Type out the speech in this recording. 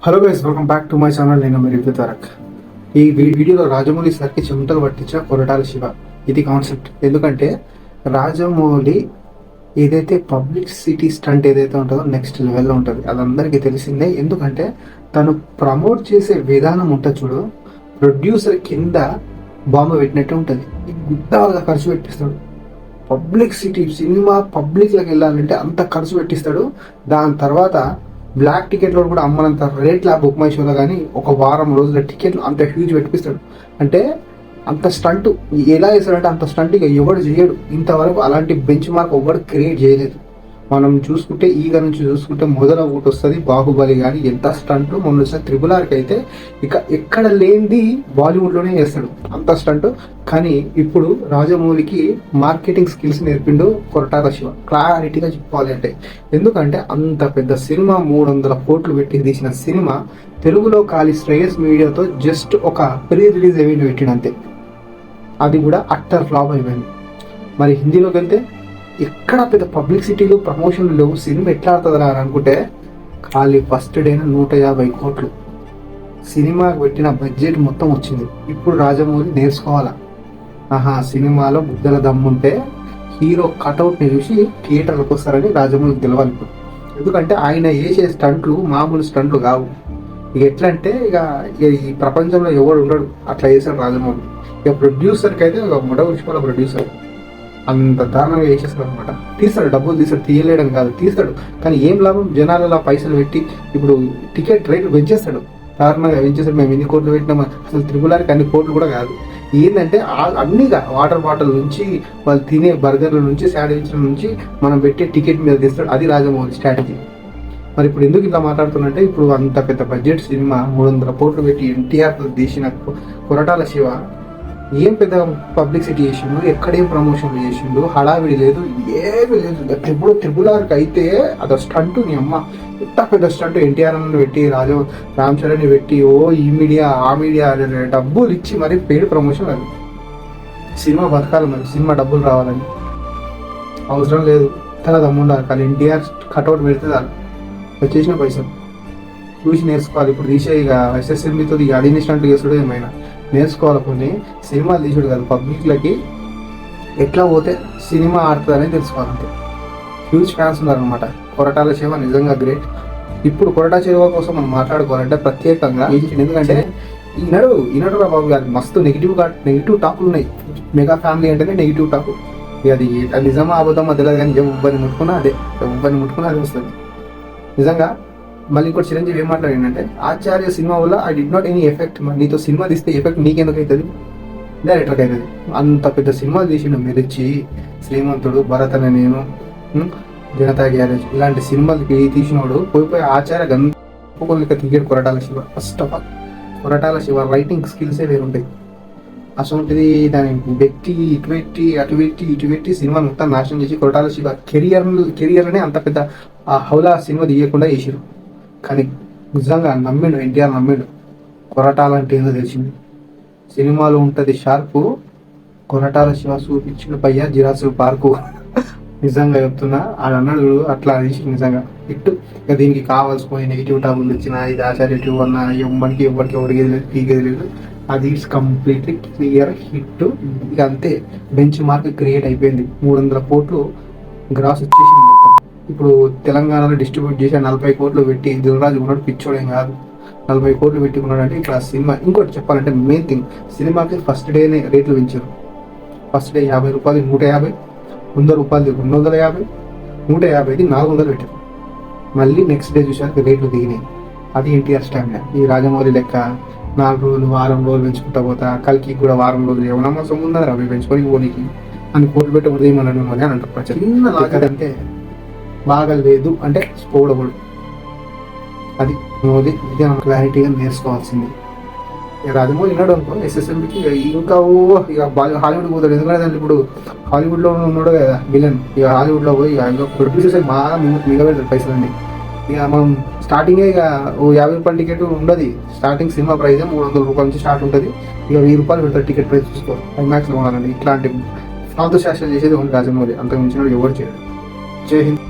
Hello guys, welcome back to my channel. నేను మీ review Tarak. ఈ వీడియోలో రాజమౌళి సార్కి చెమటలు పట్టించిన కొరటాల శివ, ఇది కాన్సెప్ట్. ఎందుకంటే రాజమౌళి ఏదైతే పబ్లిసిటీ స్టంట్ ఏదైతే ఉంటుందో నెక్స్ట్ లెవెల్లో ఉంటుంది. అది అందరికీ తెలిసిందే. ఎందుకంటే తను ప్రమోట్ చేసే విధానం ఉంటుంది చూడు, ప్రొడ్యూసర్ కింద బాంబు పెట్టినట్టు ఉంటుంది. గుద్దాగా ఖర్చు పెట్టిస్తాడు. పబ్లిసిటీ సినిమా పబ్లిక్లోకి వెళ్ళాలంటే అంత ఖర్చు పెట్టిస్తాడు. దాని తర్వాత బ్లాక్ టికెట్లో కూడా అమ్మనంత రేట్ల బుక్ మై షోలో కానీ ఒక వారం రోజుల టికెట్లు అంత హ్యూజ్ పెట్టిస్తాడు. అంటే అంత స్టంట్ ఎలా చేస్తాడంటే అంత స్టంట్ ఇక ఎవడు చేయడు. ఇంతవరకు అలాంటి బెంచ్ మార్క్ ఎవడు క్రియేట్ చేయలేదు. మనం చూసుకుంటే ఈగ నుంచి చూసుకుంటే మొదల ఊట వస్తుంది బాహుబలి, కానీ ఎంత స్టంట్. మొన్న వచ్చిన త్రిబుల్-ఆర్కి అయితే ఇక ఎక్కడ లేనిది బాలీవుడ్లోనే చేస్తాడు అంత స్టంట్. కానీ ఇప్పుడు రాజమౌళికి మార్కెటింగ్ స్కిల్స్ నేర్పిండు కొరటాల శివ, క్లారిటీగా చెప్పుకోవాలి అంటే. ఎందుకంటే అంత పెద్ద సినిమా 300 కోట్లు పెట్టి తీసిన సినిమా తెలుగులో ఖాళీ శ్రేయస్ మీడియాతో జస్ట్ ఒక ప్రీ రిలీజ్ ఈవెంట్ పెట్టిండు అంతే. అది కూడా అట్టర్ ఫ్లాప్ అయిపోయింది. మరి హిందీలోకి వెళ్తే ఎక్కడ పెద్ద పబ్లిసిటీలు ప్రమోషన్లు లేవు. సినిమా ఎట్లా ఆడుతుందా అని అనుకుంటే ఖాళీ ఫస్ట్ డేన 150 కోట్లు సినిమాకి పెట్టిన బడ్జెట్ మొత్తం వచ్చింది. ఇప్పుడు రాజమౌళి నేర్చుకోవాలా, సినిమాలో బుద్ధల దమ్ముంటే హీరో కటౌట్ని చూసి థియేటర్లకు వస్తారని రాజమౌళికి తెలవాలి ఇప్పుడు. ఎందుకంటే ఆయన వేసే స్టంట్లు మామూలు స్టంట్లు కావు. ఇక ఎట్లా అంటే ఇక ఈ ప్రపంచంలో ఎవడు ఉండడు అట్లా చేశాడు రాజమౌళి. ఇక ప్రొడ్యూసర్కి అయితే ఒక మొడ విషయంలో ప్రొడ్యూసర్ అంత దారుణంగా వేసేస్తాడు అనమాట. తీస్తాడు, డబ్బులు తీస్తాడు, తీయలేడం కాదు, తీస్తాడు. కానీ ఏం లాభం? జనాలలో పైసలు పెట్టి ఇప్పుడు టికెట్ రేట్లు పెంచేస్తాడు, దారుణంగా పెంచేస్తాడు. మేము ఎన్ని కోట్లు పెట్టినాం, అసలు త్రిబుల్-ఆర్కి అన్ని కోట్లు కూడా కాదు. ఏంటంటే అన్నీగా వాటర్ బాటిల్ నుంచి వాళ్ళు తినే బర్గర్ల నుంచి శాండ్విచ్ల నుంచి మనం పెట్టే టికెట్ మీద తీస్తాడు. అది రాజమౌళి స్ట్రాటజీ. మరి ఇప్పుడు ఎందుకు ఇలా మాట్లాడుతున్నంటే, ఇప్పుడు అంత పెద్ద బడ్జెట్ సినిమా 300 కోట్లు పెట్టి ఎన్టీఆర్తో తీసిన కొరటాల శివ ఏం పెద్ద పబ్లిసిటీ చేసిండు, ఎక్కడేం ప్రమోషన్లు చేసిండు, హడావిడి లేదు, ఏమీ లేదు. ఎప్పుడు త్రిబుల్-ఆర్కి అయితే అదో స్టంట్, నీ అమ్మ ఎంత పెద్ద స్టంట్. ఎన్టీఆర్ పెట్టి రామ్ చరణ్ని పెట్టి ఈ మీడియా ఆ మీడియా డబ్బులు ఇచ్చి మరి పెయిడ్ ప్రమోషన్. అది సినిమా బతకాలి, మరి సినిమా డబ్బులు రావాలని అవసరం లేదు. తన దమ్ముండాలి, కానీ ఎన్టీఆర్ కట్అవుట్ పెడితే చాలు వచ్చేసిన పైసలు. చూసి నేర్చుకోవాలి. ఇప్పుడు తీసే ఇక ఎస్ఎస్ఎంబితో ఇక అడిగిన స్టంట్లు చేస్తాడు, ఏమైనా నేర్చుకోవాలి. కొన్ని సినిమాలు తీసుడు కాదు, పబ్లిక్లకి ఎట్లా పోతే సినిమా ఆడుతుందని తెలుసుకోవాలంటే. హ్యూజ్ ఫ్యాన్స్ ఉన్నారనమాట. కొరటాల శివ నిజంగా గ్రేట్. ఇప్పుడు కొరటాల శివ కోసం మనం మాట్లాడుకోవాలంటే ప్రత్యేకంగా, ఎందుకంటే ఈనాడు రా బాబు గారు మస్తు నెగిటివ్ టాకులు ఉన్నాయి. మెగా ఫ్యామిలీ అంటేనే నెగిటివ్ టాక్. అది నిజమా అబద్ధమా తెలియదు, కానీ ఎవరిని ముట్టుకున్నా అదే వస్తుంది నిజంగా. మళ్ళీ ఇంకోటి చిరంజీవి ఏం మాట్లాడిందంటే, ఆచార్య సినిమా వల్ల I did not any effect. నీతో సినిమా తీస్తే ఎఫెక్ట్ నీకెందుకు అవుతుంది, డైరెక్టర్కి అవుతుంది. అంత పెద్ద సినిమాలు తీసిండు మిర్చి, శ్రీమంతుడు, భరత్ అనే నేను, జనతా గ్యారేజ్ ఇలాంటి సినిమాలకి తీసినోడు పోయి ఆచార్య గంపకొల్లిక తిరిగాడు Koratala Siva. First of all Koratala Siva writing స్కిల్సే వేరుంటాయి. అసలుంటిది దాని ఇటు పెట్టి సినిమా మొత్తం నాశనం చేసి కొరటాల శివ కెరియర్నే అంత పెద్ద హౌలా సినిమా తీయకుండా చేసిరు. కానీ నిజంగా నమ్మిండు, ఎన్టీఆర్ నమ్మిండు. కొరటాల అంటే ఏదో తెలిసింది. సినిమాలో ఉంటుంది షార్పు, కొరటాల శివ చూపించిన పయ్యా జిరాసు పార్కు. నిజంగా చెప్తున్నా, అన్నాడు అట్లా తీసి నిజంగా హిట్. ఇక దీనికి కావాల్సిపోయి నెగిటివ్ టాబులు ఇచ్చిన ఇది ఆచార్య ట్యూబ్ అన్న ఎవరికి ఒడిగేది లేదు, పీకేది లేదు. అది ఇట్స్ కంప్లీట్లీ క్లియర్ హిట్. ఇక అంతే, బెంచ్ మార్క్ క్రియేట్ అయిపోయింది. 300 కోట్లు గ్రాస్ వచ్చేసింది మొత్తం. ఇప్పుడు తెలంగాణలో డిస్ట్రిబ్యూట్ చేసి 40 కోట్లు పెట్టి దిల్రాజు ఉన్నాడు, పిచ్చోడేం కాదు. 40 కోట్లు పెట్టుకున్నాడు అంటే ఇక్కడ సినిమా. ఇంకోటి చెప్పాలంటే మెయిన్ థింగ్, సినిమాకి ఫస్ట్ డేనే రేట్లు పెంచారు. ఫస్ట్ డే 50 రూపాయలు 150, 100 రూపాయలు 250, 150ది 400 పెట్టారు. మళ్ళీ నెక్స్ట్ డే చూసాక రేట్లు దిగినాయి. అది ఎన్టీఆర్ స్టామినా. ఈ రాజమౌళి లెక్క 4 రోజులు వారం రోజులు పెంచుకుంటా పోతా, కల్కి కూడా వారం రోజులు ఏమన్నా సొమ్ముందా అవి పెంచుకొని పోనీకి అని కోట్లు పెట్టి ఉదయమని అని అంటారు. చిన్న లాగదంటే బాగా లేదు అంటే స్పోడబుల్. అది మోదీ ఇది క్లారిటీగా నేర్చుకోవాల్సింది. రాజమౌళి విన్నాడు అనుకో ఎస్ఎస్ఎంబికి ఇంకా ఇక హాలీవుడ్ పోతాడు. ఎందుకంటే ఇప్పుడు హాలీవుడ్లో ఉన్నాడు కదా విలన్. ఇక హాలీవుడ్లో పోయి ఇక ప్రొడ్యూసర్స్ బాగా మిగబెడతాడు పైసలండి. ఇక మనం స్టార్టింగే ఇక 50 రూపాయల టికెట్ ఉండదు. స్టార్టింగ్ సినిమా ప్రైస్ 300 రూపాయల నుంచి స్టార్ట్ ఉంటుంది. ఇక 1000 రూపాయలు పెడతారు టికెట్ ప్రైస్. చూసుకో, ఐమాక్స్లో ఉండాలండి. ఇట్లాంటి ఫాల్తు శాస్త్రాలు చేసేది రాజమౌళి. అంతకు మించిన ఎవరు చేయడు. జై హింద్.